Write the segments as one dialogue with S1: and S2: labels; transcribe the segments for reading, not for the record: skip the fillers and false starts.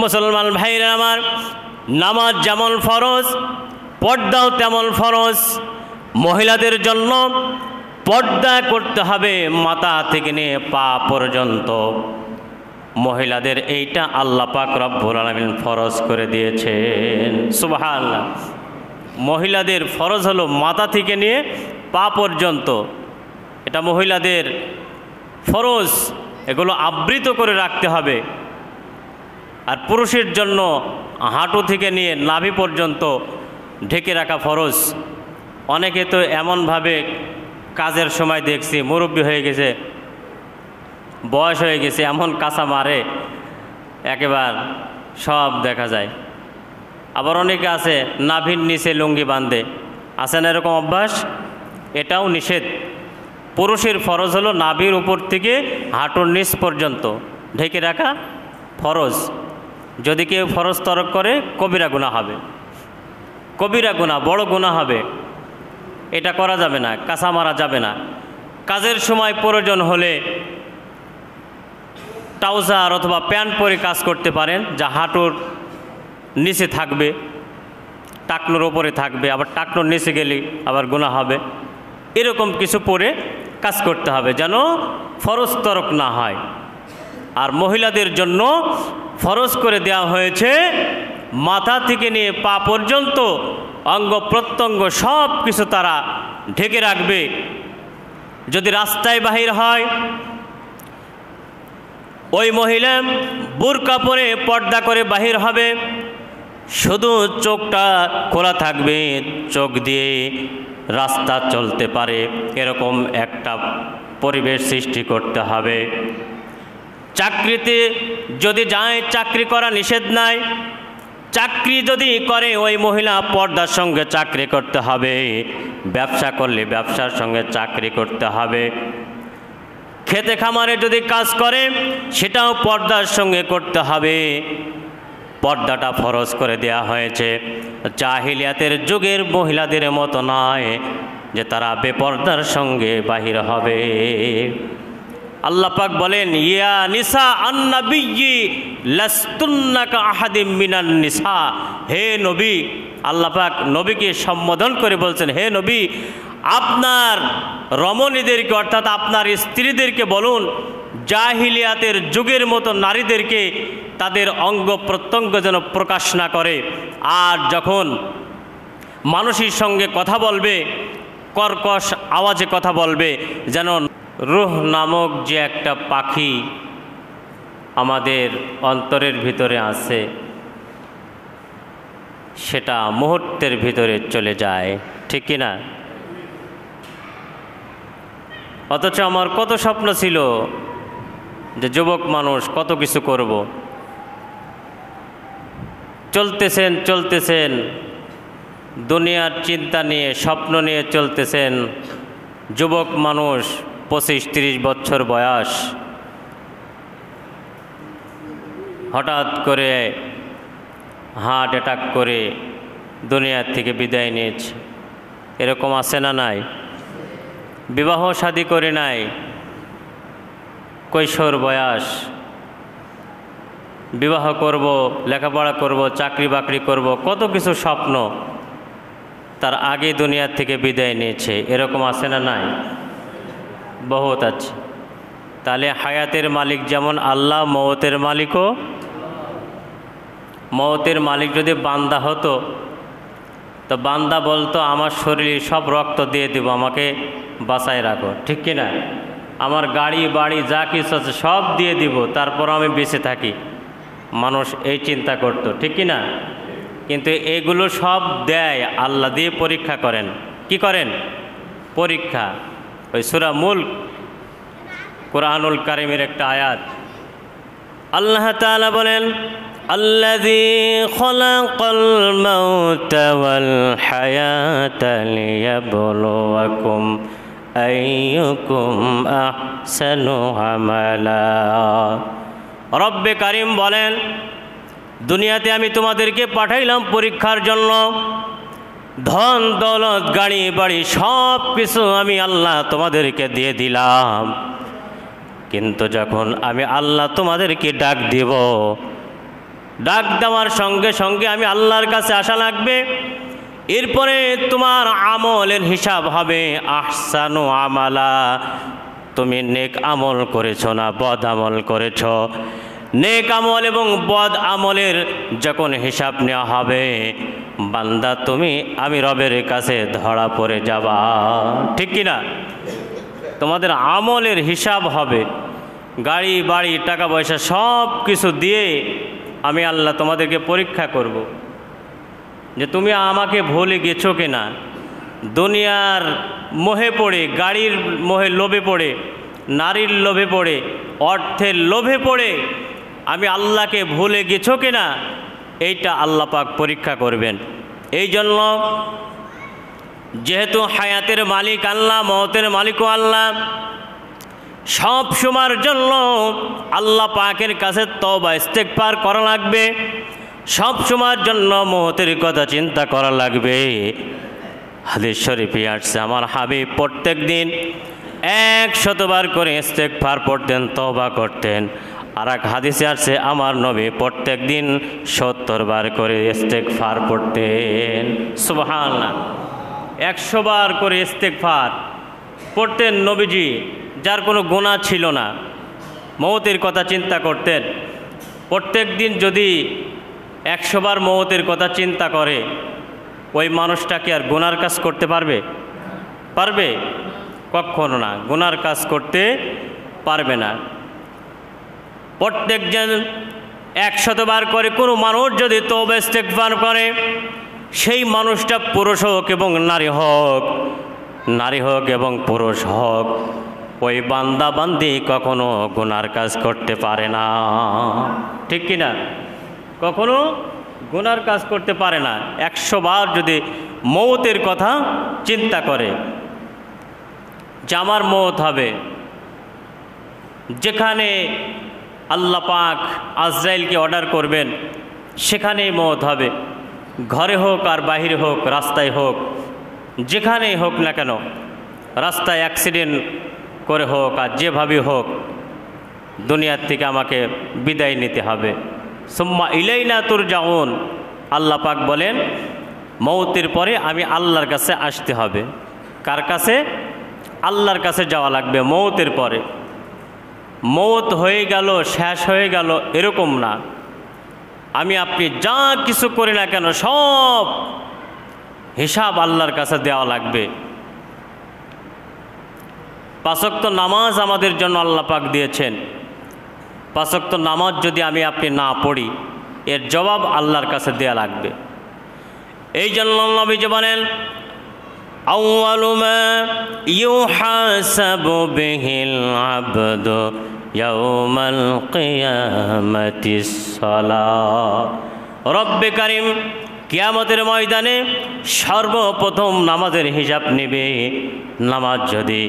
S1: মুসলমান ভাইরা আমার, নামাজ যেমন ফরজ, পর্দাও তেমন ফরজ। মহিলাদের জন্য পর্দা করতে হবে মাথা থেকে নিয়ে পা পর্যন্ত। মহিলাদের এইটা আল্লাহ পাক রব্বুল আলামিন ফরজ করে দিয়েছেন। সুবহানাল্লাহ। মহিলাদের ফরজ হলো মাথা থেকে নিয়ে পা পর্যন্ত, এটা মহিলাদের ফরজ, এগুলো আবৃত করে রাখতে হবে। আর পুরুষের জন্য হাঁটু থেকে নিয়ে নাভি পর্যন্ত ঢেকে রাখা ফরজ। অনেকে তো এমনভাবে কাজের সময় দেখছি, মুরব্বী হয়ে গেছে, বয়স হয়ে গেছে, এমন কাঁচা মারে একেবারে সব দেখা যায়। আবার অনেকে আছে নাভির নিচে লুঙ্গি বাঁধে, আছে না এরকম অভ্যাস? এটাও নিষেধ। পুরুষের ফরজ হলো নাভির উপর থেকে হাঁটুর নিচ পর্যন্ত ঢেকে রাখা ফরজ। যদি কেউ ফরজ তরক করে কবিরা গুনাহ হবে, কবিরা গুনাহ, বড় গুনাহ হবে। এটা করা যাবে না, কাঁচা মারা যাবে না। কাজের সময় প্রয়োজন হলে ট্রাউজার অথবা প্যান্ট পরে কাজ করতে পারেন, যা হাঁটুর নিচে থাকবে, টাকনোর ওপরে থাকবে, আবার টাকনোর নিচে গেলে আবার গুনাহ হবে। এরকম কিছু পরে কাজ করতে হবে যেন ফরজ তরক না হয়। আর মহিলাদের জন্য ফরজ করে দেওয়া হয়েছে মাথা থেকে নিয়ে পা পর্যন্ত অঙ্গ প্রত্যঙ্গ সব কিছু তারা ঢেকে রাখবে। যদি রাস্তায় বাহির হয়, ওই মহিলা বুরকা পরে পর্দা করে বাহির হবে, শুধু চোখটা খোলা থাকবে, চোখ দিয়ে রাস্তা চলতে পারে এরকম একটা পরিবেশ সৃষ্টি করতে হবে। চাকরিতে যদি যায়, চাকরি করা নিষেধ নাই। চাকরি যদি করে ওই মহিলা পর্দার সঙ্গে চাকরি করতে হবে। ব্যবসা করলে ব্যবসার সঙ্গে চাকরি করতে হবে। খেতে খামারে যদি কাজ করে সেটাও পর্দার সঙ্গে করতে হবে। পর্দাটা ফরজ করে দেয়া হয়েছে। জাহিলিয়াতের যুগের মহিলাদের মতো নয় যে তারা বেপর্দার সঙ্গে বাহির হবে। আল্লাহ পাক বলেন, ইয়া নিসা আন-নাবিয়্যি লাস্তুন্না কা আহাদিম মিনান নিসা। হে নবী, আল্লাহ পাক নবীকে সম্বোধন করে বলছেন, হে নবী, আপনার রমণীদেরকে অর্থাৎ আপনার স্ত্রীদেরকে বলুন, জাহিলিয়াতের যুগের মতো নারীদেরকে তাদের অঙ্গ প্রত্যঙ্গ যেন প্রকাশ না করে। আর যখন মানুষের সঙ্গে কথা বলবে, কর্কশ আওয়াজে কথা বলবে, যেন রূহ নামক যে একটা পাখি আমাদের অন্তরের ভিতরে আছে সেটা মুহূর্তের ভিতরে চলে যায়, ঠিক কি না? অথচ আমার কত স্বপ্ন ছিল যে যুবক মানুষ কত কিছু করব। চলতেছেন দুনিয়ার চিন্তা নিয়ে, স্বপ্ন নিয়ে চলতেছেন। যুবক মানুষ 25-30 বছর বয়স, হঠাৎ করে হার্ট অ্যাটাক করে দুনিয়ার থেকে বিদায় নিয়েছে। এরকম আছে না নাই? বিবাহ শাদী করে নাই, কৈশোর বয়স, বিবাহ করব, লেখাপড়া করব, চাকরি বাকরি করব, কত কিছু স্বপ্ন, তার আগে দুনিয়ার থেকে বিদায় নিয়েছে। এরকম আছে না নাই? বহুত আছে। তাহলে হায়াতের মালিক যেমন আল্লাহ, মওতের মালিকও। মওতের মালিক যদি বান্দা হতো তো বান্দা বলতো, আমার শরীরে সব রক্ত দিয়ে দেব, আমাকে বাঁচায় রাখো, ঠিক কি না? আমার গাড়ি বাড়ি যা কিছু আছে সব দিয়ে দিব, তারপর আমি বেঁচে থাকি। মানুষ এই চিন্তা করত, ঠিক কি না? কিন্তু এগুলো সব দেয় আল্লাহ, দিয়ে পরীক্ষা করেন। কি করেন? পরীক্ষা। ওই সূরা মুলক, কুরআনুল কারীমের একটা আয়াত, আল্লাহ তাআলা বলেন, আল্লাযী খালাকাল মাউতা ওয়াল হায়াতা লিয়াবলুয়াকুম আইয়ুকুম আহসানু আমালা। রব্বে কারীম বলেন, দুনিয়াতে আমি তোমাদেরকে পাঠাইলাম পরীক্ষার জন্য। ধন দৌলত গাড়ি বাড়ি সব কিছু আমি আল্লাহ তোমাদেরকে দিয়ে দিলাম, কিন্তু যখন আমি আল্লাহ তোমাদেরকে ডাক দিব ডাক দেওয়ার সঙ্গে সঙ্গে আমি আল্লাহর কাছে আসা লাগবে। এরপরে তোমার আমলের হিসাব হবে আহসানু আমালা, তুমি নেক আমল করেছো না বদ আমল করেছ। নেক আমল এবং বদ আমলের যখন হিসাব নেওয়া হবে, বান্দা তুমি আমি রবের কাছে ধরা পড়ে যাবা, ঠিক কি না? তোমাদের আমলের হিসাব হবে, গাড়ি বাড়ি টাকা পয়সা সব কিছু দিয়ে আমি আল্লাহ তোমাদেরকে পরীক্ষা করব যে তুমি আমাকে ভুলে গেছো কিনা। দুনিয়ার মোহে পড়ে, গাড়ির মোহে লোভে পড়ে, নারীর লোভে পড়ে, অর্থের লোভে পড়ে আমি আল্লাহকে ভুলে গেছো কিনা, এইটা আল্লাহ পাক পরীক্ষা করবেন। এই জন্য যেহেতু হায়াতের মালিক আল্লাহ, মওতের মালিকও আল্লাহ, সব সময়ের জন্য আল্লাহ পাকের কাছে তওবা ইস্তেগফার করা লাগবে। সব সময়ের জন্য মওতের কথা চিন্তা করা লাগবে। হাদিস শরীফে আসছে আমার হাবিব প্রত্যেক দিন 100 বার করে ইস্তেগফার পড়তেন, তওবা করতেন। আর এক হাদিসে আসছে আমার নবী প্রত্যেক দিন 70 বার করে ইস্তেগফার পড়তেন। সুবহানাল্লাহ, 100 বার করে ইস্তেগফার পড়তেন নবীজি, যার কোনো গুনাহ ছিল না, মওতের কথা চিন্তা করতেন। প্রত্যেক দিন যদি 100 বার মওতের কথা চিন্তা করে, ওই মানুষটা কি আর গুনার কাজ করতে পারবে? পারবে? কখনো না, গুনার কাজ করতে পারবে না। প্রত্যেকজন 100 বার করে কোনো মানুষ যদি তওবা ইস্তেগফার করে, সেই মানুষটা পুরুষ হোক এবং নারী হোক, নারী হোক এবং পুরুষ হোক, ওই বান্দা বান্দি কখনো গুনার কাজ করতে পারে না, ঠিক কি না? কখনো গুনার কাজ করতে পারে না। 100 বার যদি মওতের কথা চিন্তা করে যে আমার মওত হবে, যেখানে আল্লাহ পাক আজরাইলকে অর্ডার করবেন সেখানেই মওত হবে। ঘরে হোক আর বাহিরে হোক, রাস্তায় হোক, যেখানেই হোক না কেন, রাস্তায় অ্যাক্সিডেন্ট করে হোক আর যেভাবে হোক, দুনিয়ার থেকে আমাকে বিদায় নিতে হবে। সুম্মা ইলাইনা তুরজাউন, আল্লাহ পাক বলেন মওতের পরে আমি আল্লাহর কাছে আসতে হবে। কার কাছে? আল্লাহর কাছে যাওয়া লাগবে মওতের পরে। মওত হয়ে গেল, শেষ হয়ে গেল, এরকম না। আমি আপনি যা কিছু করি না কেন সব হিসাব আল্লাহর কাছে দেওয়া লাগবে। 5 ওয়াক্ত নামাজ আমাদের জন্য আল্লাহ পাক দিয়েছেন। 5 ওয়াক্ত নামাজ যদি আমি আপনি না পড়ি, এর জবাব আল্লাহর কাছে দেওয়া লাগবে। এই জন্য নবীজি বলেন আউয়ালু মা ইউহাসাবু বিহিল আবদু ইয়াউমাল কিয়ামাতিস সালাহ। রব্বে কারীম কিয়ামতের ময়দানে সর্বপ্রথম নামাজের হিসাব নেবে। নামাজ যদি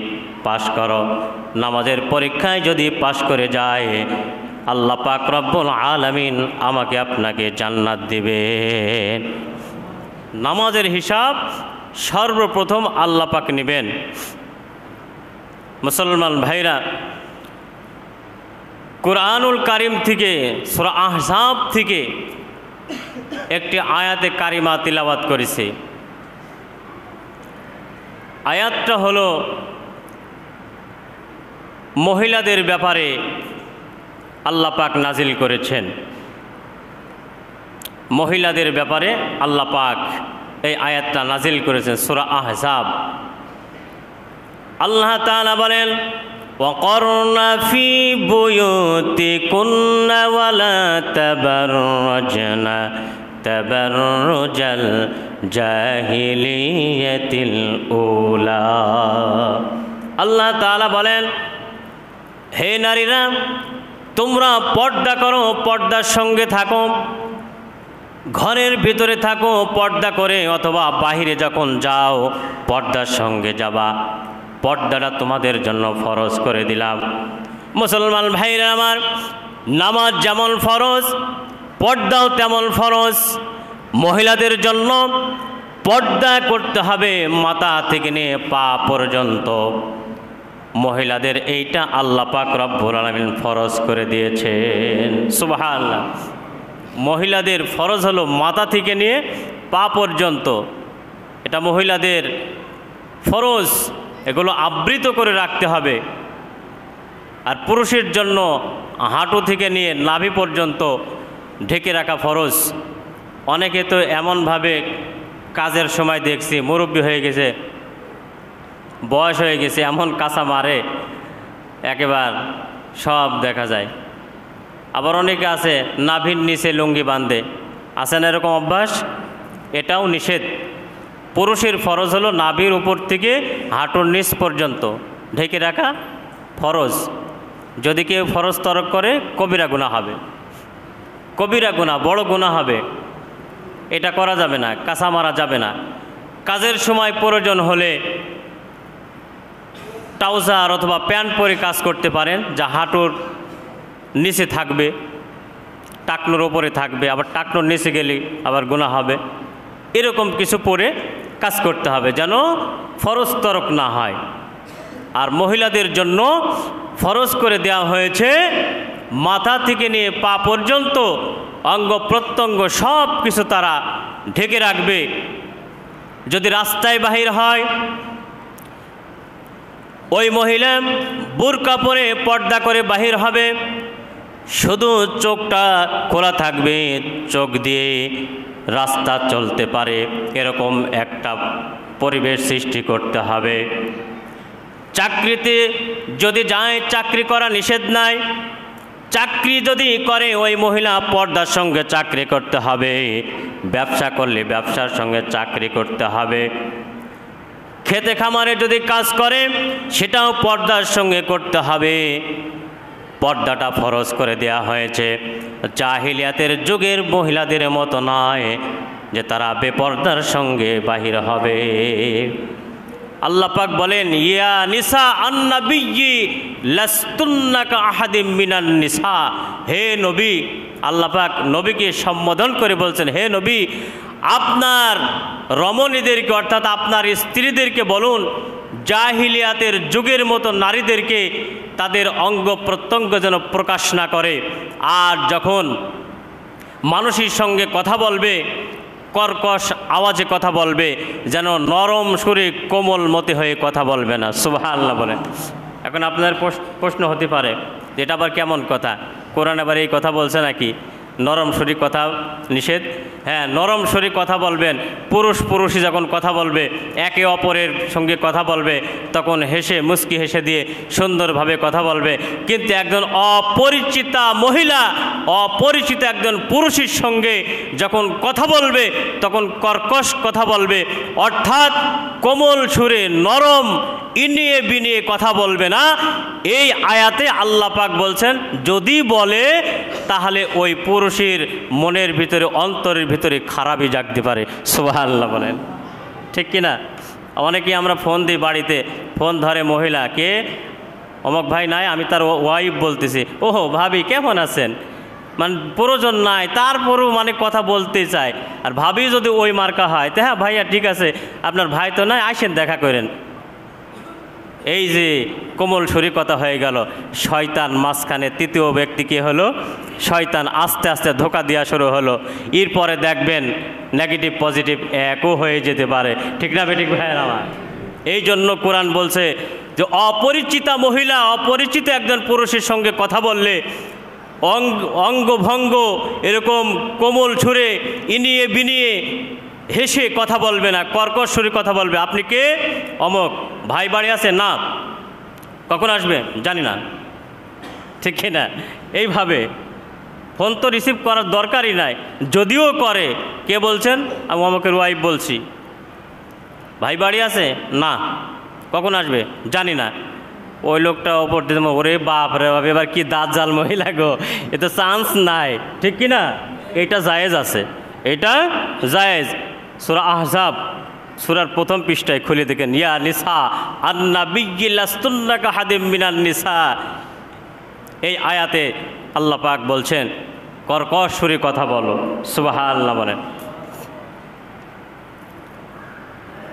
S1: পাশ করো, নামাজের পরীক্ষায় যদি পাশ করে যায়, আল্লাহ পাক রব্বুল আলামিন আমাকে আপনাকে জান্নাত দিবেন। নামাজের হিসাব সর্বপ্রথম আল্লাহ পাক নেবেন। মুসলমান ভাইরা, কুরআনুল কারীম থেকে সূরা আহজাব থেকে একটি আয়াতে কারিমা তিলাওয়াত করেছে। আয়াতটা হলো মহিলাদের ব্যাপারে আল্লাহ পাক নাজিল করেছেন। মহিলাদের ব্যাপারে আল্লাহ পাক এই আয়াতটা নাজিল করেছেন সূরা আহজাব। আল্লাহ তাআলা বলেন ওয়াকরনা ফি বুয়ুতিকুন্না ওয়ালা তাবাররাজনা তাবাররুজাল জাহিলিয়াতিল উলা। আল্লাহ তাআলা বলেন, হে নারীরা, তোমরা পর্দা করো, পর্দার সঙ্গে থাকো, ঘরের ভিতরে থাকো পর্দা করে, অথবা বাহিরে যখন যাও পর্দার সঙ্গে যাবা। পর্দাটা তোমাদের জন্য ফরজ করে দিলাম। মুসলমান ভাইরা আমার, নামাজ যেমন ফরজ, পর্দাও তেমন ফরজ। মহিলাদের জন্য পর্দা করতে হবে মাথা থেকে নিয়ে পা পর্যন্ত। মহিলাদের এইটা আল্লাহ পাক রব্বুল আলামিন ফরজ করে দিয়েছেন। সুবহানাল্লাহ। মহিলাদের ফরজ হলো মাথা থেকে নিয়ে পা পর্যন্ত, এটা মহিলাদের ফরজ, এগুলো আবৃত করে রাখতে হবে। আর পুরুষের জন্য হাঁটু থেকে নিয়ে নাভি পর্যন্ত ঢেকে রাখা ফরজ। অনেকে তো এমনভাবে কাজের সময় দেখছি, মুরব্বী হয়ে গেছে, বয়স হয়ে গেছে, এমন কাঁচা মারে একেবারে সব দেখা যায়। আবার অনেকে আছে নাভির নিচে লুঙ্গি বাঁধে, আছে না এরকম অভ্যাস? এটাও নিষেধ। পুরুষের ফরজ হলো নাভির উপর থেকে হাঁটুর নিচ পর্যন্ত ঢেকে রাখা ফরজ। যদি কেউ ফরজ তরক করে কবিরা গুনাহ হবে, কবিরা গুনাহ, বড় গুনাহ হবে। এটা করা যাবে না, কাঁচা মারা যাবে না। কাজের সময় প্রয়োজন হলে ট্রাউজার অথবা প্যান্ট পরে কাজ করতে পারেন, যা হাঁটুর নিচে থাকবে, টাকনোর ওপরে থাকবে, আবার টাকনোর নিচে গেলে আবার গুনাহ হবে। এরকম কিছু পরে কাজ করতে হবে যেন ফরজ তরক না হয়। আর মহিলাদের জন্য ফরজ করে দেওয়া হয়েছে মাথা থেকে নিয়ে পা পর্যন্ত অঙ্গ প্রত্যঙ্গ সব কিছু তারা ঢেকে রাখবে। যদি রাস্তায় বাহির হয়, ওই মহিলা বুরকা পরে পর্দা করে বাহির হবে, শুধু চোখটা খোলা থাকবে, চোখ দিয়ে রাস্তা চলতে পারে, এরকম একটা পরিবেশ সৃষ্টি করতে হবে। চাকরিতে যদি যায়, চাকরি করা নিষেধ নাই। চাকরি যদি করে ওই মহিলা পর্দার সঙ্গে চাকরি করতে হবে। ব্যবসা করলে ব্যবসার সঙ্গে চাকরি করতে হবে। খেতে খামারে যদি কাজ করে সেটাও পর্দার সঙ্গে করতে হবে। পর্দাটা ফরজ করে দেয়া হয়েছে। জাহিলিয়াতের যুগের মহিলাদের মতো নয় যে তারা বেপর্দার সঙ্গে বাহির হবে। আল্লাহ পাক বলেন, ইয়া নিসা আন-নাবিয়্যি লাস্তুন্না কা আহাদিম মিনান নিসা। হে নবী, আল্লাহ পাক নবীকে সম্বোধন করে বলছেন, হে নবী, আপনার রমণীদেরকে অর্থাৎ আপনার স্ত্রীদেরকে বলুন, জাহিলিয়াতের যুগের মতো নারীদেরকে তাদের অঙ্গ প্রত্যঙ্গ যেন প্রকাশ না করে। আর যখন মানুষের সঙ্গে কথা বলবে, কর্কশ আওয়াজে কথা বলবে, যেন নরম সুরে কোমল মতে হয়ে কথা বলবে না। সুবহানাল্লাহ বলেন। এখন আপনার প্রশ্ন হতে পারে যে এটা আবার কেমন কথা? কোরআন আবার এই কথা বলছে নাকি নরম সুরে কথা নিষেধ? হ্যাঁ, নরম সুরে কথা বলবেন। পুরুষই যখন কথা বলবে, একে অপরের সঙ্গে কথা বলবে, তখন হেসে মুস্কি হেসে দিয়ে সুন্দরভাবে কথা বলবে। কিন্তু একজন অপরিচিতা মহিলা অপরিচিত একজন পুরুষের সঙ্গে যখন কথা বলবে, তখন কর্কশ কথা বলবে, অর্থাৎ কোমল সুরে নরম ইনিয়ে বিনিয়ে কথা বলবে না। এই আয়াতে আল্লাহ পাক বলছেন, যদি বলে তাহলে ওই পুরুষের মনের ভিতরে, অন্তরের ভিতরে খারাপই জাগতে পারে। সুবহানাল্লাহ বলেন, ঠিক কিনা? অনেকেই আমরা ফোন দিই বাড়িতে, ফোন ধরে মহিলা, কে? অমক ভাই নাই, আমি তার ওয়াইফ বলতেছি। ওহো ভাবি কেমন আছেন? মানে প্রয়োজন নাই, তারপরও মানে কথা বলতে চায়। আর ভাবি যদি ওই মার্কা হয়, তো হ্যাঁ ভাইয়া ঠিক আছে, আপনার ভাই তো নাই, আসেন দেখা করেন। এই যে কোমল সুরি কথা হয়ে গেল, শয়তান মাঝখানে তৃতীয় ব্যক্তি কে হলো? শয়তান আস্তে আস্তে ধোকা দেওয়া শুরু হলো। এরপরে দেখবেন নেগেটিভ পজিটিভ একও হয়ে যেতে পারে। ঠিক না বেঠিক ভাইয়ের আমার? এই জন্য কোরআন বলছে যে অপরিচিতা মহিলা অপরিচিত একজন পুরুষের সঙ্গে কথা বললে অঙ্গভঙ্গ এরকম কোমল সুরে ইনিয়ে বিনিয়ে হেসে কথা বলবে না, কর্কশ সুরে কথা বলবে। আপনি কে? অমক। ভাই বাড়ি আছে? না। কখন আসবে? জানি না। ঠিক না? এইভাবে ফোন তো রিসিভ করার দরকারই নাই। যদিও করে, কে বলছেন? আমি অমকের ওয়াইফ বলছি। ভাই বাড়ি আছে? না। কখন আসবে? জানি না। ওই লোকটা ওপর দিতে, ওরে বাপ রে বাপ, এবার কি দাঁত জাল মহিলা গো, এ তো চান্স নাই। ঠিক কি না? এটা জায়েজ আছে, এটা জায়েজ। সূরা আহজাব সূরার প্রথম পৃষ্ঠায় খুলে দেখেন, ইয়া নিসা আন-নাবিয়্যি লাস্তুন্না কা আহাদিম মিনান নিসা। এই আয়াতে আল্লাহ পাক বলছেন কর্কশ সুরে কথা বলো। সুবহানাল্লাহ বলেন।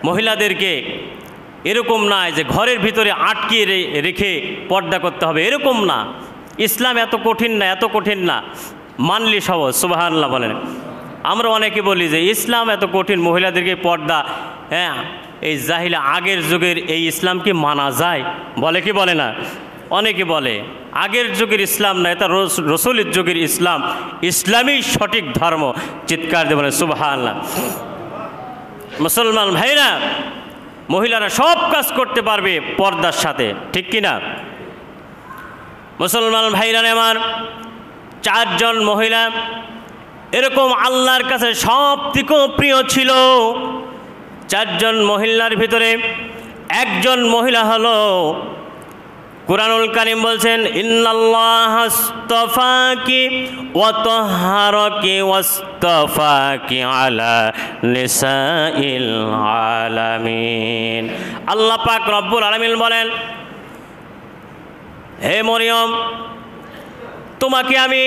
S1: মহিলাদেরকে এরকম নয় যে ঘরের ভিতরে আটকে রেখে পর্দা করতে হবে, এরকম না। ইসলাম এত কঠিন না, এত কঠিন না। মানলি সহজ, সুবহানাল্লাহ বলেন। আমরা অনেকে বলি যে ইসলাম এত কঠিন, মহিলাদেরকে পর্দা, হ্যাঁ এই জাহিলা আগের যুগের এই ইসলাম কি মানা যায়? বলে কি বলে না? অনেকে বলে আগের যুগের ইসলাম না, এটা রসুলের যুগের ইসলাম, ইসলামই সঠিক ধর্ম। চিৎকার দিয়ে বলে সুবহানাল্লাহ। মুসলমান ভাইরা, মহিলারা সব কাজ করতে পারবে পর্দার সাথে, ঠিক কিনা? মুসলমান ভাইরা আমার, 4 জন মহিলা এরকম আল্লাহর কাছে সব থেকে প্রিয় ছিল। 4 জন মহিলার ভিতরে একজন মহিলা হলো, কুরআনুল কারীম বলছেন ইন্নাল্লাহা আস্তাফাকি ওয়া তাহহারাকি ওয়াস্তাফাকি আলা নিসাইল আলামিন। আল্লাহ পাক রব্বুল আলামিন বলেন, হে মরিয়ম, তোমাকে আমি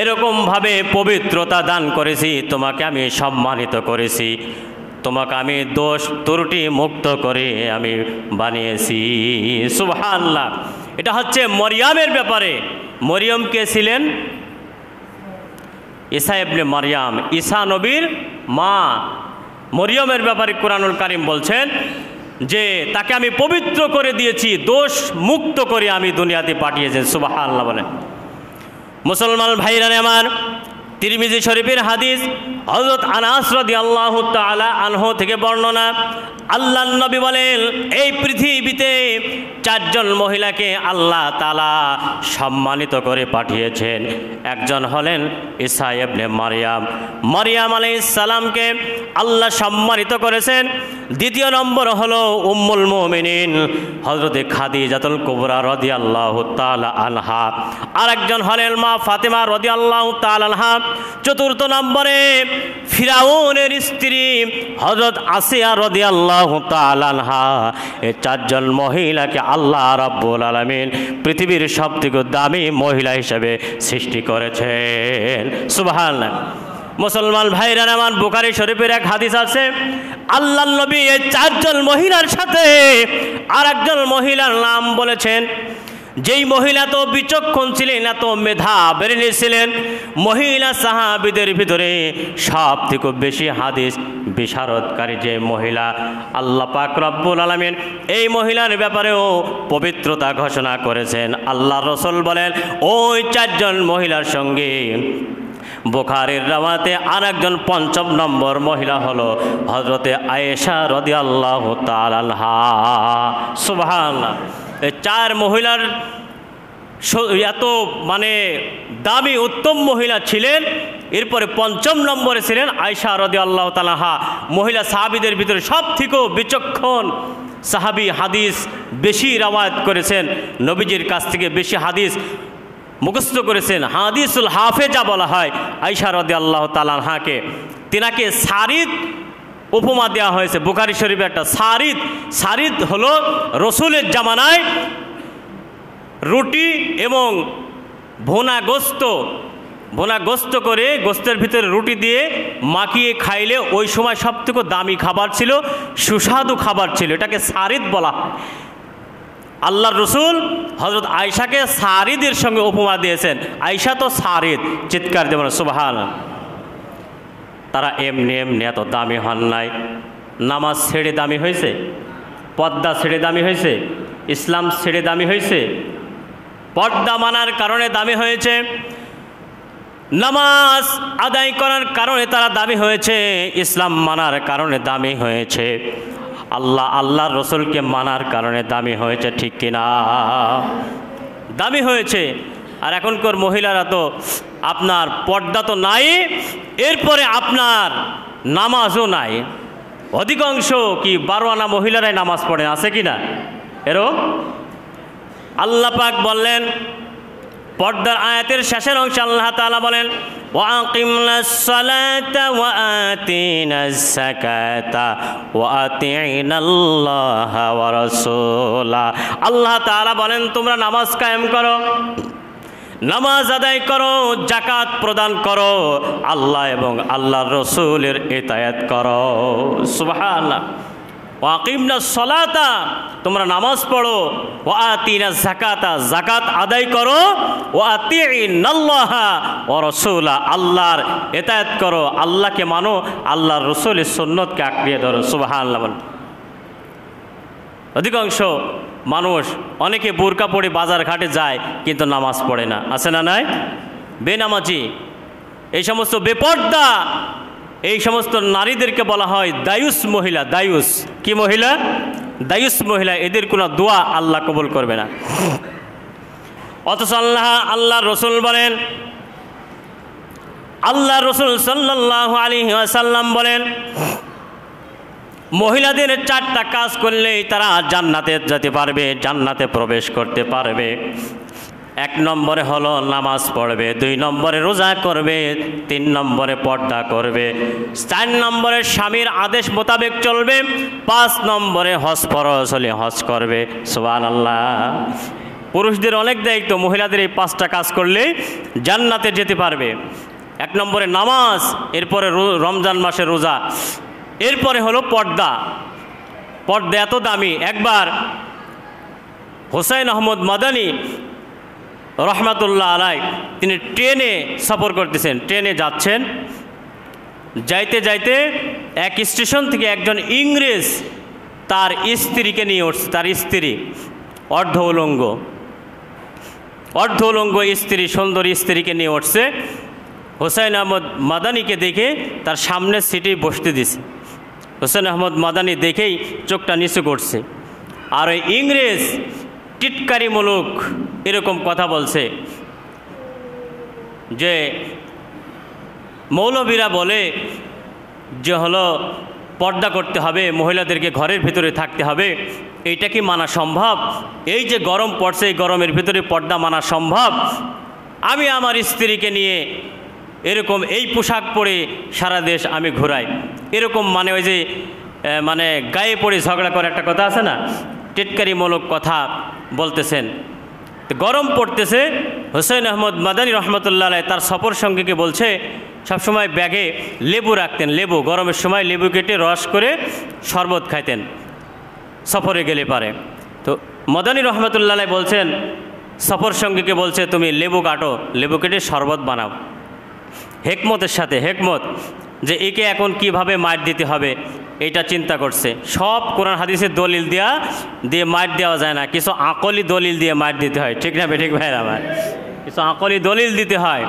S1: এরকমভাবে পবিত্রতা দান করেছি, তোমাকে আমি সম্মানিত করেছি, তোমাকে আমি দোষ ত্রুটি মুক্ত করে আমি বানিয়েছি। সুবহানাল্লাহ। এটা হচ্ছে মরিয়মের ব্যাপারে। মরিয়ম কে ছিলেন? ঈসা ইবনে মারইয়াম, ঈসা নবীর মা। মরিয়মের ব্যাপারে কুরআনুল কারীম বলছেন যে তাকে আমি পবিত্র করে দিয়েছি, দোষ মুক্ত করে আমি দুনিয়াতে পাঠিয়েছি। সুবহানাল্লাহ বলেন। মুসলমান ভাইরা আমার, তিরমিজি শরীফের হাদিস, হযরত আনাস রাদিয়াল্লাহু তাআলা আনহু থেকে বর্ণনা, আল্লাহর নবী বলেন, এই পৃথিবীতে 4 জন মহিলাকে আল্লাহ তাআলা সম্মানিত করে পাঠিয়েছেন। একজন হলেন ঈসা ইবনে মারইয়াম, মারইয়াম আলাইহিস সালামকে আল্লাহ সম্মানিত করেছেন। দ্বিতীয় নম্বর হলো উম্মুল মুমিনিন হযরতে খাদিজাতুল কুবরা রাদিয়াল্লাহু তাআলা আনহা। আরেকজন হলেন মা ফাতেমা রাদিয়াল্লাহু তাআলা আনহা। চতুর্থ নম্বরে ফিরাউনের স্ত্রী হযরত আসিয়া রাদিয়াল্লাহু তাআলা আনহা। এই 4 জন মহিলাকে আল্লাহ রাব্বুল আলামিন পৃথিবীর সবথেকে দামি মহিলা হিসেবে সৃষ্টি করেছেন। সুবহানাল্লাহ। মুসলমান ভাইরা আমার, বুখারী শরীফের এক হাদিস আছে, আল্লাহর নবী এই 4 জন মহিলার সাথে আরেকজন মহিলার নাম বলেছেন, যেই মহিলা তো বিচক্ষণ ছিলেন, এত মেধাবী ছিলেন। মহিলা সাহাবীদের ভিতরে সব থেকে বেশি হাদিস বিশারদকারী যে মহিলা, আল্লাহ পাক রব্বুল আলামিন এই মহিলার ব্যাপারেও পবিত্রতা ঘোষণা করেছেন। আল্লাহ রাসূল বলেন, ওই 4 জন মহিলার সঙ্গে বুখারীর রাওয়াতে আরেকজন 5ম নম্বর মহিলা হলো হযরতে আয়েশা রাদিয়াল্লাহু তাআলা আনহা। সুবহানাল্লাহ। এই 4 মহিলার এত মানে দামি উত্তম মহিলা ছিলেন। এরপরে 5ম নম্বরে ছিলেন আয়েশা রাদিয়াল্লাহু তাআলা আনহা। মহিলা সাহাবীদের ভিতরে সব থেকে বিচক্ষণ সাহাবী, হাদিস বেশি রওয়ায়াত করেছেন, নবীজির কাছ থেকে বেশি হাদিস মুখস্থ করেছেন। হাদিসুল হাফেজা বলা হয় আয়েশা রাদিয়াল্লাহু তাআলা আনহাকে। তিনাকে সারিদ উপমা দেওয়া হয়েছে। বুখারী শরীফে একটা সারিদ হলো রসুলের জামানায় রুটি এবং ভোনা গোস্ত করে গোস্তের ভিতরে রুটি দিয়ে মাখিয়ে খাইলে ওই সময় সবথেকে দামি খাবার ছিল, সুস্বাদু খাবার ছিল, এটাকে সারিদ বলা হয়। আল্লাহর রসুল হযরত আয়েশাকে সারিদের সঙ্গে উপমা দিয়েছেন। আয়েশা তো সারিদ। চিৎকার দেবেন সুবহানাল্লাহ। তারা এমনি এত দামি হন নাই। নামাজ ছেড়ে দামি হয়েছে, পর্দা ছেড়ে দামি হয়েছে, ইসলাম ছেড়ে দামি হয়েছে, পর্দা মানার কারণে দামি হয়েছে, নামাজ আদায় করার কারণে তারা দামি হয়েছে, ইসলাম মানার কারণে দামি হয়েছে, আল্লাহর রসুলকে মানার কারণে দামি হয়েছে, ঠিক কিনা? দামি হয়েছে। আর এখনকার মহিলারা তো আপনার পর্দা তো নাই, এরপরে আপনার নামাজও নাই। অধিকাংশ কি 12 আনা মহিলারাই নামাজ পড়ে, আছে কি না? এরকম আল্লাহ পাক বললেন পর্দার আয়াতের শেষের অংশে আল্লাহ তাআলা বলেন, ওয়াকিমনাস সালাতা ওয়া আতিনাস যাকাতা ওয়া আতিনাল্লাহা ওয়া রাসূলা। আল্লাহ তাআলা বলেন তোমরা নামাজ কায়েম করো, নামাজ আদায় করো, যাকাত প্রদান করো, আল্লাহ এবং আল্লাহর রসুলের ইতায়াত করো। সুবহানাল্লাহ। ওয়াকিমনাস সলাতা, তোমরা নামাজ পড়ো, ওয়া আতিনাজ যাকাতা, যাকাত আদায় করো, ওয়া আতিইনাল্লাহা ওয়া রাসূলা, আল্লাহর ইতাআত করো, আল্লাহকে মানো, আল্লাহর রাসূলের সুন্নতকে আঁকড়িয়ে ধরো। সুবহানাল্লাহ। অধিকাংশ মানুষ, অনেকে বোরকা পরে বাজার ঘাটে যায় কিন্তু নামাজ পড়ে না, আছে না নাই? বেনামাজি, এই সমস্ত বেপর্দা, এই সমস্ত নারীদেরকে বলা হয় দায়ুস মহিলা। দায়ুস কি মহিলা? দায়ুস মহিলা। এদের কোনো দোয়া আল্লাহ কবুল করবে না। অথচ আল্লাহ রসুল বলেন, আল্লাহ রসুল সাল্লাল্লাহু আলাইহি ওয়াসাল্লাম বলেন, মহিলাদের 4টা কাজ করলেই তারা জান্নাতে যেতে পারবে, জান্নাতে প্রবেশ করতে পারবে। 1 নম্বরে হলো নামাজ পড়বে, 2 নম্বরে রোজা করবে, 3 নম্বরে পর্দা করবে, 4 নম্বরে স্বামীর আদেশ মোতাবেক চলবে, 5 নম্বরে হজ ফরজ হলে হজ করবে। সুবহানাল্লাহ। পুরুষদের অনেক দায়িত্ব, মহিলাদের এই 5টা কাজ করলে জান্নাতে যেতে পারবে। 1 নম্বরে নামাজ, এরপরে রমজান মাসে রোজা, এরপরে হলো পর্দা। পর্দা এত দামি, একবার হুসাইন আহমদ মাদানী রহমাতুল্লাহ আলাই, তিনি ট্রেনে সফর করতেছেন, ট্রেনে যাচ্ছেন, যাইতে যাইতে এক স্টেশন থেকে একজন ইংরেজ তার স্ত্রীকে নিয়ে উঠছে। তার স্ত্রী অর্ধ উলঙ্গ স্ত্রী, সুন্দরী স্ত্রীকে নিয়ে উঠছে। হুসাইন আহমদ মাদানীকে দেখে তার সামনের সিটে বসতে দিছে। হুসাইন আহমদ মাদানী দেখেই চোখটা নিচু করছে। আর ওই ইংরেজ টিটকারিমূলক এরকম কথা বলছে যে মৌলবীরা বলে যে হলো পর্দা করতে হবে, মহিলাদেরকে ঘরের ভিতরে থাকতে হবে, এইটা কি মানা সম্ভব? এই যে গরম পড়ছে, এই গরমের ভিতরে পর্দা মানা সম্ভব? আমি আমার স্ত্রীকে নিয়ে এরকম এই পোশাক পরে সারা দেশ আমি ঘুরাই, এরকম মানে ওই যে মানে গায়ে পড়ে ঝগড়া করে একটা কথা আছে না, টিটকারিমূলক কথা বলতেছেন। গরম পড়তেছে। হুসাইন আহমদ মাদানী রহমতুল্লাহ আলাইহি তার সফর সঙ্গীকে বলছে সবসময় ব্যাগে লেবু রাখতেন, লেবু, গরমের সময় লেবু কেটে রস করে শরবত খাইতেন সফরে গেলে পারে। তো মাদানী রহমতুল্লাহ আলাইহি বলছেন, সফর সঙ্গীকে বলছে তুমি লেবু কাটো, লেবু কেটে শরবত বানাও। হেকমতের সাথে, হেকমত যে একে এখন কিভাবে মার দিতে হবে এইটা চিন্তা করছে। সব কোরআন হাদিসের দলিল দিয়ে মার দেওয়া যায় না, কিছু আকলি দলিল দিয়ে মার দিতে হয়, ঠিক না বেঠিক ভাইয়ের আমার? কিছু আকলি দলিল দিতে হয়।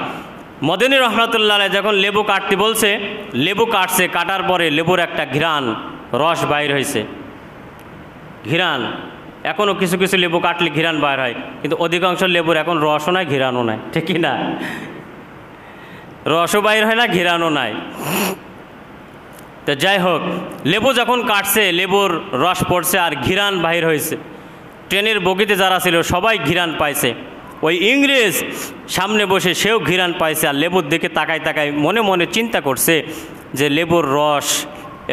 S1: মাদানী রহমতুল্লাহ আলাইহি যখন লেবু কাটতে বলছে, লেবু কাটছে, কাটার পরে লেবুর একটা ঘ্রাণ, রস বাইর হয়েছে, ঘ্রাণ। এখনও কিছু কিছু লেবু কাটলে ঘ্রাণ বাইর হয়, কিন্তু অধিকাংশ লেবুর এখন রসও নাই, ঘ্রাণও নাই, ঠিক কি না? রসও বাইর হয় না, ঘ্রাণও নাই। তো যাই হোক, লেবু যখন কাটছে, লেবুর রস পড়ছে আর ঘ্রাণ বাহির হয়েছে। ট্রেনের বগিতে যারা ছিল সবাই ঘ্রাণ পাইছে। ওই ইংরেজ সামনে বসে সেও ঘ্রাণ পাইছে, আর লেবুর দিকে তাকায় তাকায় মনে মনে চিন্তা করছে যে লেবুর রস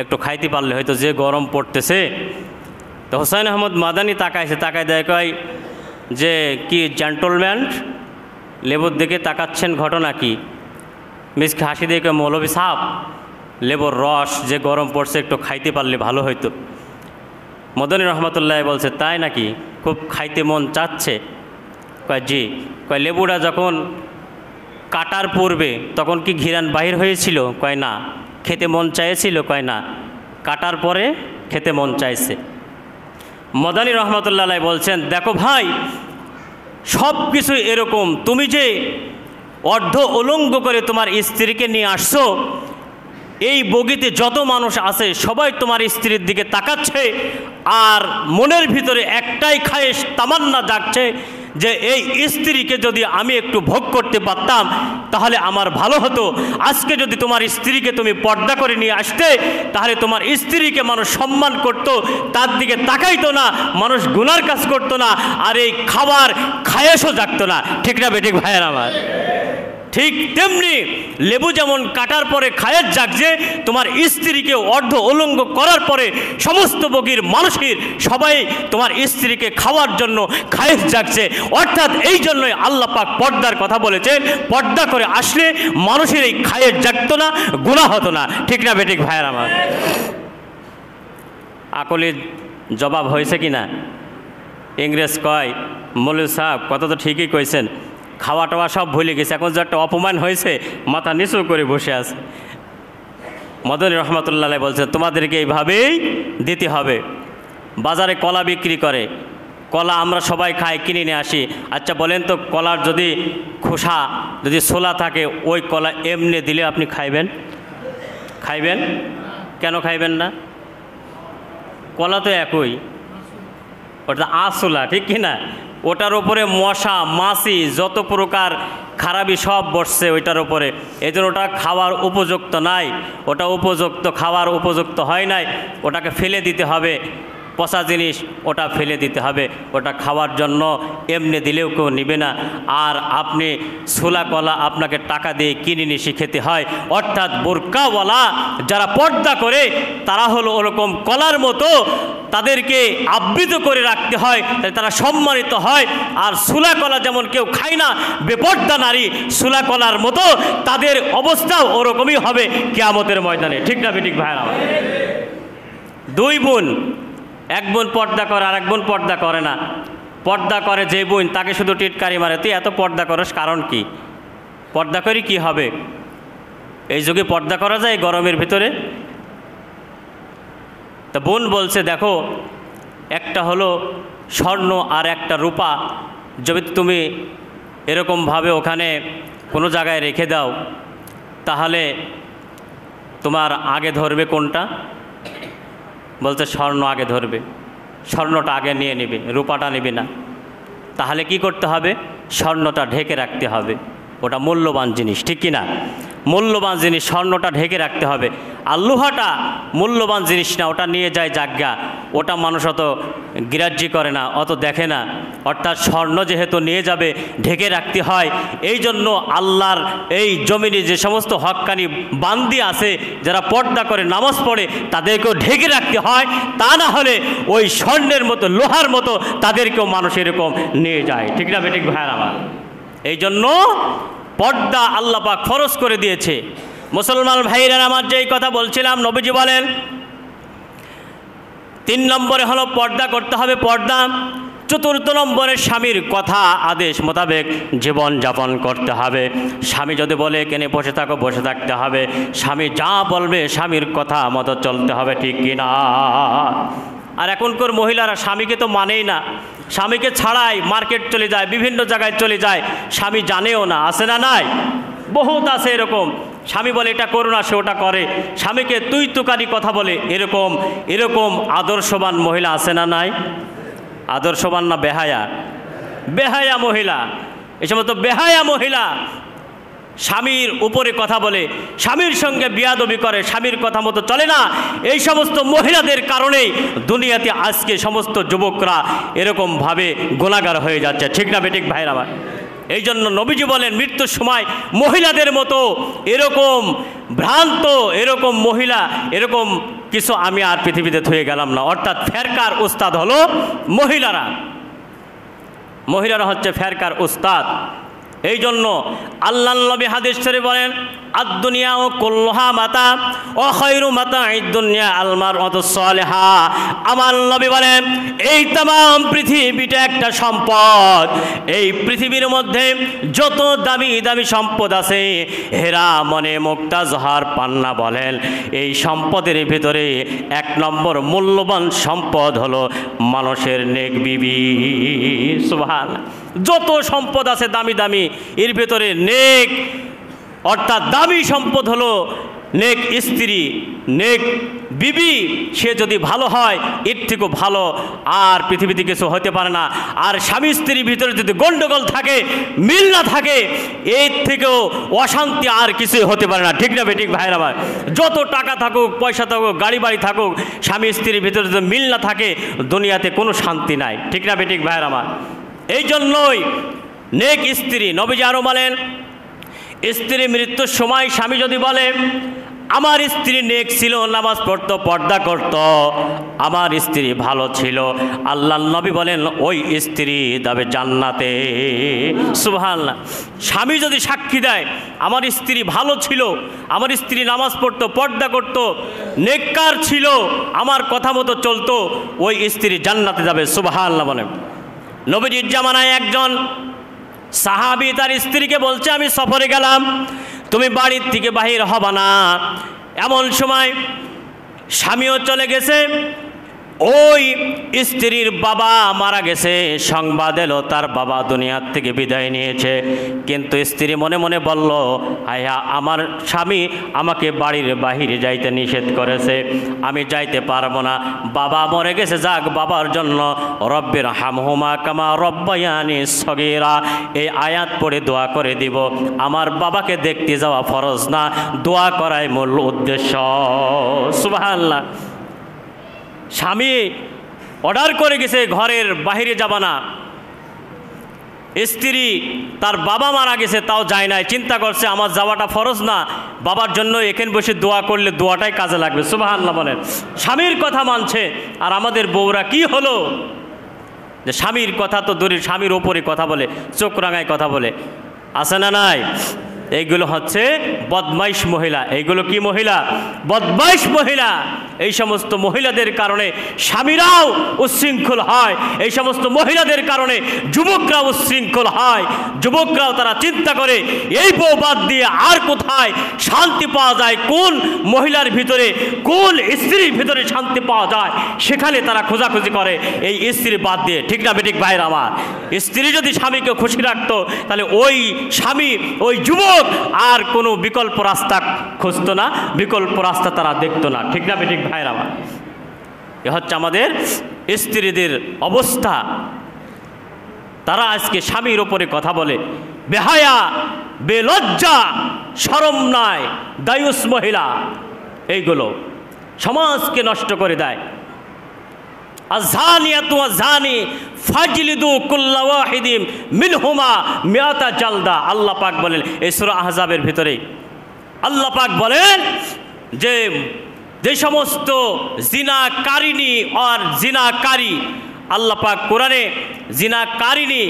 S1: একটু খাইতে পারলে হয়তো, যে গরম পড়তেছে। তো হুসাইন আহমদ মাদানী তাকাইছে, তাকায় দেখায় যে কি জেন্টলম্যান, লেবুর দিকে তাকাচ্ছেন, ঘটনা কি? মিসকে হাসি দেখে, মৌলভী সাহেব লেবুর রস যে গরম পড়ছে একটু খাইতে পারলে ভালো হইতো। মাদানী রহমতুল্লাহ বলছে তাই নাকি, খুব খাইতে মন চাচ্ছে? কয় জি। কয় লেবুটা যখন কাটার পূর্বে তখন কি ঘ্রাণ বাহির হয়েছিল? কয় না। খেতে মন চাইছিল? কয় না। কাটার পরে খেতে মন চাইছে। মাদানী রহমতুল্লাহ বলছেন দেখো ভাই, সব কিছু এরকম, তুমি যে অর্ধ উলঙ্গ করে তোমার স্ত্রীকে নিয়ে আসছো, এই বগিতে যত মানুষ আছে সবাই তোমার স্ত্রীর দিকে তাকাচ্ছে, আর মনের ভিতরে একটাই খায়েশ, তামান্না জাগছে যে এই স্ত্রীকে যদি আমি একটু ভোগ করতে পারতাম তাহলে আমার ভালো হতো। আজকে যদি তোমার স্ত্রীকে তুমি পর্দা করে নিয়ে আসতে, তাহলে তোমার স্ত্রীকে মানুষ সম্মান করত, তার দিকে তাকাইতো না, মানুষ গুনার কাজ করতো না, আর এই খাবার খায়েশও জাগতো না, ঠিক না বেঠিক ভাইয়ের আমার? ঠিক তেমনি লেবু যেমন কাটার পরে খায়েশ জাগছে, তোমার স্ত্রীকে অর্ধ উলঙ্গ করার পরে সমস্ত বগির মানুষের সবাই তোমার স্ত্রীকে খাওয়ার জন্য খায়েশ জাগছে। অর্থাৎ এই জন্যই আল্লাহ পাক পর্দার কথা বলেছেন, পর্দা করে আসলে মানুষের এই খায়েশ জাগতো না, গুনাহ হতো না, ঠিক না বেঠিক ভাইয়ের আমার? আকলি জবাব হয়েছে কি না? ইংরেজ কয়, মৌলভী সাহেব কথা তো ঠিকই কইছেন, খাওয়া টাওয়া সব ভুলে গেছে, এখন যে একটা অপমান হয়েছে মাথা নিচু করে বসে আছে। মদনী রহমতুল্লাহ বলছে তোমাদেরকে এইভাবেই দিতে হবে। বাজারে কলা বিক্রি করে, কলা আমরা সবাই খাই, কিনে নিয়ে আসি। আচ্ছা বলেন তো, কলার যদি খোসা যদি ছোলা থাকে, ওই কলা এমনি দিলে আপনি খাইবেন? খাইবেন? কেন খাইবেন না? কলা তো একই, ওটা আসলা, ঠিক কি না? ওটার উপরে মশা মাছি যত প্রকার খারাপই সব বসছে ওইটার উপরে, এই জন্য ওটা খাওয়ার উপযুক্ত নাই, ওটা উপযুক্ত খাওয়ার উপযুক্ত হয় নাই, ওটাকে ফেলে দিতে হবে। পচা জিনিস ওটা ফেলে দিতে হবে, ওটা খাওয়ার জন্য এমনি দিলেও কেউ নেবে না। আর আপনি ছোলা কলা আপনাকে টাকা দিয়ে কিনে নিয়ে খেতে হয়। অর্থাৎ বোরকাওয়ালা যারা পর্দা করে তারা হলো ওরকম কলার মতো, তাদেরকে আবৃত করে রাখতে হয়, তারা সম্মানিত হয়। আর ছোলা কলা যেমন কেউ খায় না, বেপর্দা নারী ছোলা কলার মতো তাদের অবস্থাও ওরকমই হবে কিয়ামতের ময়দানে। ঠিক না বেঠিক ভাইরা? দুই বোন, এক বোন পর্দা করে আর এক বোন পর্দা করে না। পর্দা করে যে বোন তাকে শুধু টিটকারি মারে, তুই এত পর্দা করিস কারণ কি? পর্দা করি কি হবে? এই যুগে পর্দা করা যায় গরমের ভিতরে? তা বোন বলছে দেখো, একটা হলো স্বর্ণ আর একটা রূপা, যদি তুমি এরকমভাবে ওখানে কোনো জায়গায় রেখে দাও তাহলে তোমার আগে ধরবে কোনটা? বলছে স্বর্ণ আগে ধরবে, স্বর্ণটা আগে নিয়ে নেবে, রূপাটা নেবে না। তাহলে কি করতে হবে? স্বর্ণটা ঢেকে রাখতে হবে, ওটা মূল্যবান জিনিস, ঠিক কি না? মূল্যবান জিনিস স্বর্ণটা ঢেকে রাখতে হবে। আর লোহাটা মূল্যবান জিনিস না, ওটা নিয়ে যায় জায়গা, ওটা মানুষ অত গ্রাহ্য করে না, অত দেখে না। অর্থাৎ স্বর্ণ যেহেতু নিয়ে যাবে ঢেকে রাখতে হয়। এই জন্য আল্লাহর এই জমিনে যে সমস্ত হক্কানি বান্দি আছে যারা পর্দা করে নামাজ পড়ে, তাদেরকেও ঢেকে রাখতে হয়। তা না হলে ওই স্বর্ণের মতো লোহার মতো তাদেরকেও মানুষ এরকম নিয়ে যায়। ঠিক না বেঠিক ভাইয়ের আমার? এই জন্য পর্দা আল্লাহ পাক ফরজ করে দিয়েছে। মুসলমান ভাইরা আমার যেই কথা বলছিলাম, নবীজি বলেন 3 নম্বরে হলো পর্দা করতে হবে, পর্দা। 4র্থ নম্বরে স্বামীর কথা আদেশ মোতাবেক জীবন যাপন করতে হবে। স্বামী যদি বলে কেনে বসে থাকো, বসে থাকতে হবে। স্বামী যা বলবে স্বামীর কথা মতো চলতে হবে, ঠিক কিনা? আর এখনকার মহিলারা স্বামীকে তো মানেই না, স্বামীকে ছাড়াই মার্কেট চলে যায়, বিভিন্ন জায়গায় চলে যায়, স্বামী জানেও না। আছে না নাই? বহুত আছে এরকম। স্বামী বলে এটা করো না, সে ওটা করে। স্বামীকে তুই তুকারি কথা বলে, এরকম এরকম আদর্শবান মহিলা আছে না নাই? আদর্শবান না বেহায়া? বেহায়া মহিলা। এই সমস্ত বেহায়া মহিলা স্বামীর উপরে কথা বলে, স্বামীর সঙ্গে বিয়াদবি করে, স্বামীর কথা মতো চলে না। এই সমস্ত মহিলাদের কারণেই দুনিয়াতে আজকে সমস্ত যুবকরা এরকমভাবে গোলাগার হয়ে যাচ্ছে। ঠিক না বেঠিক ভাইরা আমার? এই জন্য নবীজি বলেন মৃত্যুর সময় মহিলাদের মতো এরকম ভ্রান্ত এরকম মহিলা এরকম কিছু আমি আর পৃথিবীতে থুয়ে গেলাম না। অর্থাৎ ফেরকার উস্তাদ হলো মহিলারা, মহিলারা হচ্ছে ফেরকার উস্তাদ। এই জন্য আল্লাহ নবী হাদিস শরীফে বলেন আদ-দুনিয়া ও কুল্লুহা মাতা ও খায়রু মাতা'id দুনিয়া আল মারআতু সালিহা। আমার নবী বলেন এই तमाम পৃথিবীটা একটা সম্পদ। এই পৃথিবীর মধ্যে যত দামি দামি সম্পদ আছে, হীরা মনে মুক্তা জহর পান্না বলেন, এই সম্পদের ভিতরে 1 নম্বর মূল্যবান সম্পদ হলো মানুষের নেক বিবি। সুবহানাল্লাহ। যত সম্পদ আছে দামি দামি, এর ভিতরে নেক অর্থাৎ দামি সম্পদ হলো নেক স্ত্রী, নেক বিবি। সে যদি ভালো হয় এর থেকেও ভালো আর পৃথিবীতে কিছু হতে পারে না। আর স্বামী স্ত্রীর ভিতরে যদি গন্ডগোল থাকে, মিল না থাকে, এর থেকেও অশান্তি আর কিছুই হতে পারে না। ঠিক না বেঠিক ভাইরা ভাই? যত টাকা থাকুক, পয়সা থাকুক, গাড়ি বাড়ি থাকুক, স্বামী স্ত্রীর ভিতরে যদি মিল না থাকে দুনিয়াতে কোনো শান্তি নাই। ঠিক না বেঠিক ভাইরা আমার? এই জন্যই নেক স্ত্রী, নবীজি আরও বলেন স্ত্রী মৃত্যুর সময় স্বামী যদি বলে আমার স্ত্রী নেক ছিল, নামাজ পড়তো, পর্দা করত, আমার স্ত্রী ভালো ছিল, আল্লাহ নবী বলেন ওই স্ত্রী যাবে জান্নাতে। সুবহানাল্লাহ। স্বামী যদি সাক্ষী দেয় আমার স্ত্রী ভালো ছিল, আমার স্ত্রী নামাজ পড়তো, পর্দা করতো, নেককার ছিল, আমার কথা মতো চলতো, ওই স্ত্রী জান্নাতে যাবে। সুবহানাল্লাহ বলেন। নবীজির জামানায় একজন সাহাবী তার স্ত্রীকে বলছে, আমি সফরে গেলাম, তুমি বাড়ির থেকে বাহির হবা না। এমন সময় স্বামীও চলে গেছে, ওই স্ত্রীর বাবা মারা গেছে, সংবাদ এলো তার বাবা দুনিয়ার থেকে বিদায় নিয়েছে। কিন্তু স্ত্রী মনে মনে বলল, আয়া আমার স্বামী আমাকে বাড়ির বাহিরে যাইতে নিষেধ করেছে, আমি যাইতে পারবো না। বাবা মরে গেছে, যাক বাবার জন্য রব্বির হামহুমা কামা রব্বায়ানি সগীরা এই আয়াত পড়ে দোয়া করে দিব। আমার বাবাকে দেখতে যাওয়া ফরজ না, দোয়া করাই মূল উদ্দেশ্য। সুবহানাল্লাহ। স্বামী অর্ডার করে গেছে ঘরের বাহিরে যাবা না, স্ত্রী তার বাবা মারা গেছে তাও যায় নাই, চিন্তা করছে আমার যাওয়াটা ফরজ না, বাবার জন্য এখানে বসে দোয়া করলে দোয়াটাই কাজে লাগবে। সুবহানাল্লাহ বলেন। স্বামীর কথা মানছে। আর আমাদের বউরা কি হলো যে স্বামীর কথা তো দূরের, স্বামীর ওপরে কথা বলে, চোখ রাঙায় কথা বলে, আছে না নাই? এইগুলো হচ্ছে বদমাইশ মহিলা। এইগুলো কি মহিলা? বদমাইশ মহিলা। এই সমস্ত মহিলাদের কারণে স্বামীরাও উচ্ছৃঙ্খল হয়, এই সমস্ত মহিলাদের কারণে যুবকরাও উচ্ছৃঙ্খল হয়। যুবকরাও তারা চিন্তা করে এই বউ বাদ দিয়ে আর কোথায় শান্তি পাওয়া যায়, কোন মহিলার ভিতরে, কোন স্ত্রীর ভিতরে শান্তি পাওয়া যায়, সেখানে তারা খোঁজাখুঁজি করে এই স্ত্রী বাদ দিয়ে। ঠিক না বেঠিক ভাইরা আমার? স্ত্রী যদি স্বামীকে খুশি রাখতো তাহলে ওই স্বামী, ওই যুবক আর কোনো বিকল্প রাস্তা খুঁজতো না, বিকল্প রাস্তা তারা দেখতো না। ঠিক না বেঠিক ভাইরা আমার? এ হচ্ছে আমাদের স্ত্রীদের অবস্থা। তারা আজকে স্বামীর ওপরে কথা বলে, বেহায়া, বেলজ্জা, শরম নাই, দায়ুস মহিলা, এইগুলো সমাজকে নষ্ট করে দেয়। আযানিয়াতু আযানি ফাজলিদু কুল্লা ওয়াহিদিম মিনহুমা মিআতা জালদা। আল্লাহ পাক বলেন এই সূরা আহজাবের ভিতরে, আল্লাহ পাক বলেন যে যে সমস্ত জিনাকারিনী আর জিনাকারী, আল্লাহ পাক কোরআনে জিনাকারিনী,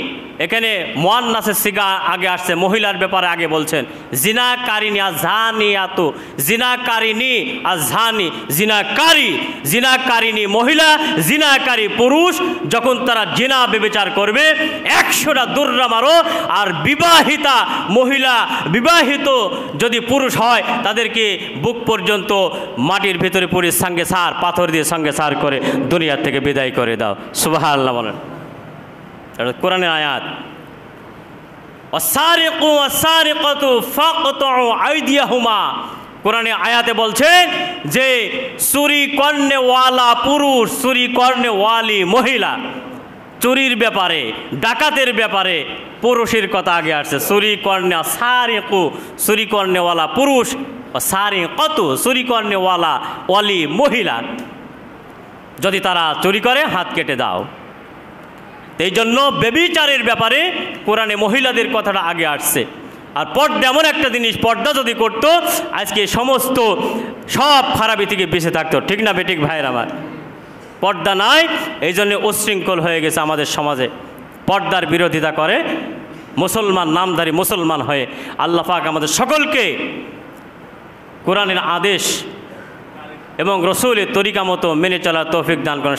S1: এখানে মুয়ান্নাসের সিগা আগে আসছে, মহিলার ব্যাপারে আগে বলছেন জিনাকারিনী আযানিয়াতু, জিনাকারিনী আযানি, জিনাকারী, জিনাকারিনী মহিলা, জিনাকারী পুরুষ, যখন তারা জিনা ব্যভিচার করবে 100টা দুর্রা মারো। আর বিবাহিতা মহিলা, বিবাহিত যদি পুরুষ হয় তাদেরকে বুক পর্যন্ত মাটির ভিতরে পুরে সঙ্গে সার, পাথর দিয়ে সঙ্গে সার করে দুনিয়া থেকে বিদায় করে দাও। সুবহানাল্লাহ বলেন। কোরআনের আয়াত, ওয়াসারিকু ওয়াসারিকাতু ফাকতাউ আইদিয়াহুমা। কোরআনে আয়াতে বলছে যে চুরি কর্নেওয়ালা পুরুষ, চুরি কর্নেওয়ালি মহিলা, চুরির ব্যাপারে, ডাকাতের ব্যাপারে পুরুষের কথা আগে আসছে। চুরি কর্নে, সারিকু চুরি কর্নেওয়ালা পুরুষ, সারিকাতু চুরি কর্নেওয়ালা ওয়ালি মহিলা, যদি তারা চুরি করে হাত কেটে দাও। এই জন্য ব্যভিচারের ব্যাপারে কোরআনে মহিলাদের কথাটা আগে আসছে। আর পর্দা এমন একটা জিনিস, পর্দা যদি করতো আজকে সমস্ত সব খারাপি থেকে বেঁচে থাকতো। ঠিক না বেঠিক ভাইয়ের আমার? পর্দা নাই, এই জন্য উচ্ছৃঙ্খল হয়ে গেছে আমাদের সমাজে। পর্দার বিরোধিতা করে মুসলমান, নামধারী মুসলমান হয়ে। আল্লাহ পাক আমাদের সকলকে কোরআনের আদেশ এবং রসুলের তরিকা মতো মেনে চলার তৌফিক দান করেন।